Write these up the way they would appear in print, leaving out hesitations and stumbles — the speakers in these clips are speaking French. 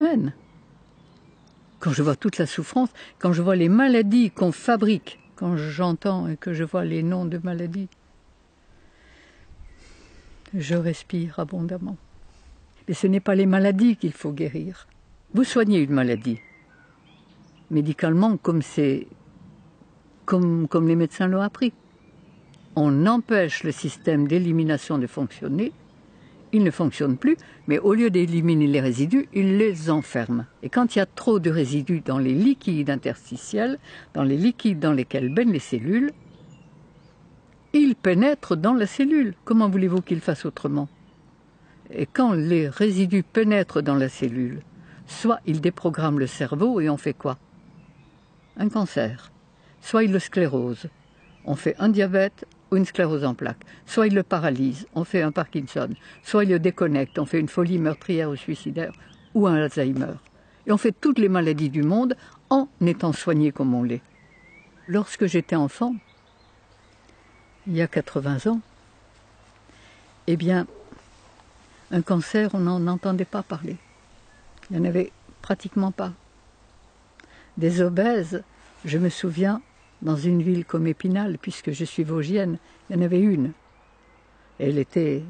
humaine. Quand je vois toute la souffrance, quand je vois les maladies qu'on fabrique, quand j'entends et que je vois les noms de maladies, je respire abondamment. Mais ce n'est pas les maladies qu'il faut guérir. Vous soignez une maladie, médicalement, comme les médecins l'ont appris. On empêche le système d'élimination de fonctionner, il ne fonctionne plus, mais au lieu d'éliminer les résidus, il les enferme. Et quand il y a trop de résidus dans les liquides interstitiels, dans les liquides dans lesquels baignent les cellules, ils pénètrent dans la cellule. Comment voulez-vous qu'ils fassent autrement? Et quand les résidus pénètrent dans la cellule, soit ils déprogramment le cerveau et on fait quoi? Un cancer. Soit ils le sclérosent, on fait un diabète ou une sclérose en plaques. Soit ils le paralysent, on fait un Parkinson. Soit ils le déconnectent, on fait une folie meurtrière ou suicidaire ou un Alzheimer. Et on fait toutes les maladies du monde en étant soigné comme on l'est. Lorsque j'étais enfant, il y a 80 ans, eh bien, un cancer, on n'en entendait pas parler. Il n'y en avait pratiquement pas. Des obèses, je me souviens, dans une ville comme Épinal, puisque je suis vosgienne, il y en avait une. Elle était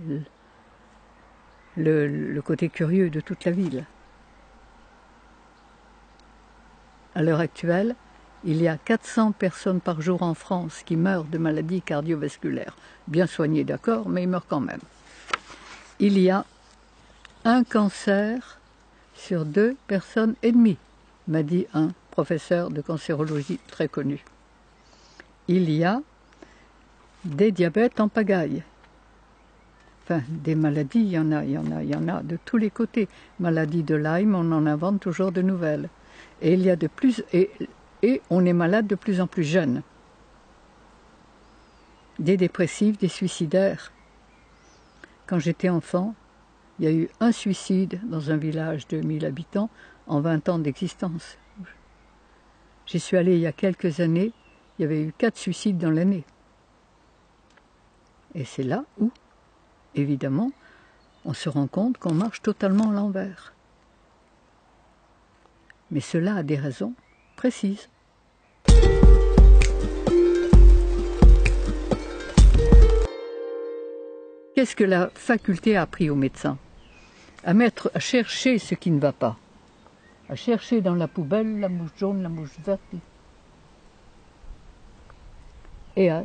le côté curieux de toute la ville. À l'heure actuelle, il y a 400 personnes par jour en France qui meurent de maladies cardiovasculaires. Bien soignées, d'accord, mais ils meurent quand même. Il y a un cancer sur 2 personnes et demie, m'a dit un professeur de cancérologie très connu. Il y a des diabètes en pagaille. Enfin, des maladies, il y en a de tous les côtés. Maladie de Lyme, on en invente toujours de nouvelles. Et il y a et on est malade de plus en plus jeune. Des dépressifs, des suicidaires. Quand j'étais enfant, il y a eu un suicide dans un village de 1000 habitants en 20 ans d'existence. J'y suis allée il y a quelques années, il y avait eu 4 suicides dans l'année. Et c'est là où, évidemment, on se rend compte qu'on marche totalement à l'envers. Mais cela a des raisons précises. Qu'est-ce que la faculté a appris aux médecins? À chercher ce qui ne va pas. À chercher dans la poubelle la mouche jaune, la mouche verte. Et à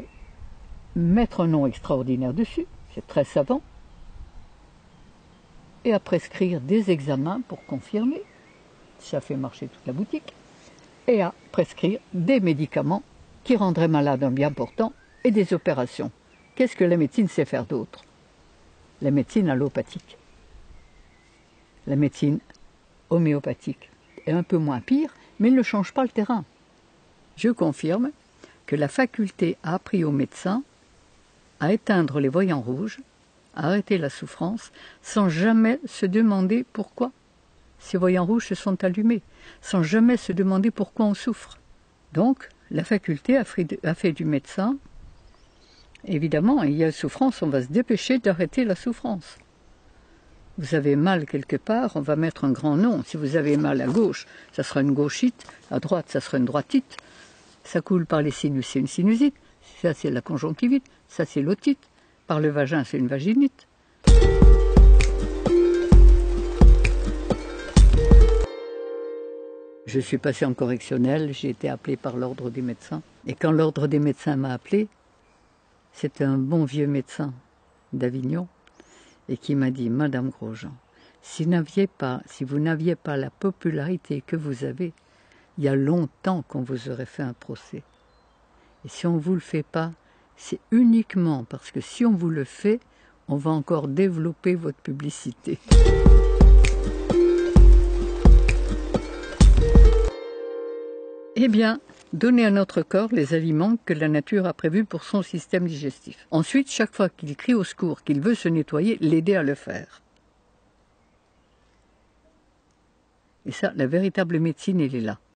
mettre un nom extraordinaire dessus, c'est très savant. Et à prescrire des examens pour confirmer. Ça fait marcher toute la boutique. Et à prescrire des médicaments qui rendraient malade un bien portant et des opérations. Qu'est-ce que la médecine sait faire d'autre? La médecine allopathique. La médecine homéopathique est un peu moins pire, mais elle ne change pas le terrain. Je confirme que la faculté a appris aux médecins à éteindre les voyants rouges, à arrêter la souffrance, sans jamais se demander pourquoi ces voyants rouges se sont allumés, sans jamais se demander pourquoi on souffre. Donc, la faculté a fait du médecin, évidemment, il y a souffrance, on va se dépêcher d'arrêter la souffrance. Vous avez mal quelque part, on va mettre un grand nom. Si vous avez mal à gauche, ça sera une gauchite, à droite, ça sera une droitite. Ça coule par les sinus, c'est une sinusite. Ça, c'est la conjonctivite. Ça, c'est l'otite. Par le vagin, c'est une vaginite. Je suis passé en correctionnel, j'ai été appelé par l'ordre des médecins. Et quand l'ordre des médecins m'a appelé, c'était un bon vieux médecin d'Avignon et qui m'a dit « Madame Grosjean, si vous n'aviez pas la popularité que vous avez, il y a longtemps qu'on vous aurait fait un procès. Et si on ne vous le fait pas, c'est uniquement parce que si on vous le fait, on va encore développer votre publicité. » Eh bien, donner à notre corps les aliments que la nature a prévus pour son système digestif. Ensuite, chaque fois qu'il crie au secours, qu'il veut se nettoyer, l'aider à le faire. Et ça, la véritable médecine, elle est là.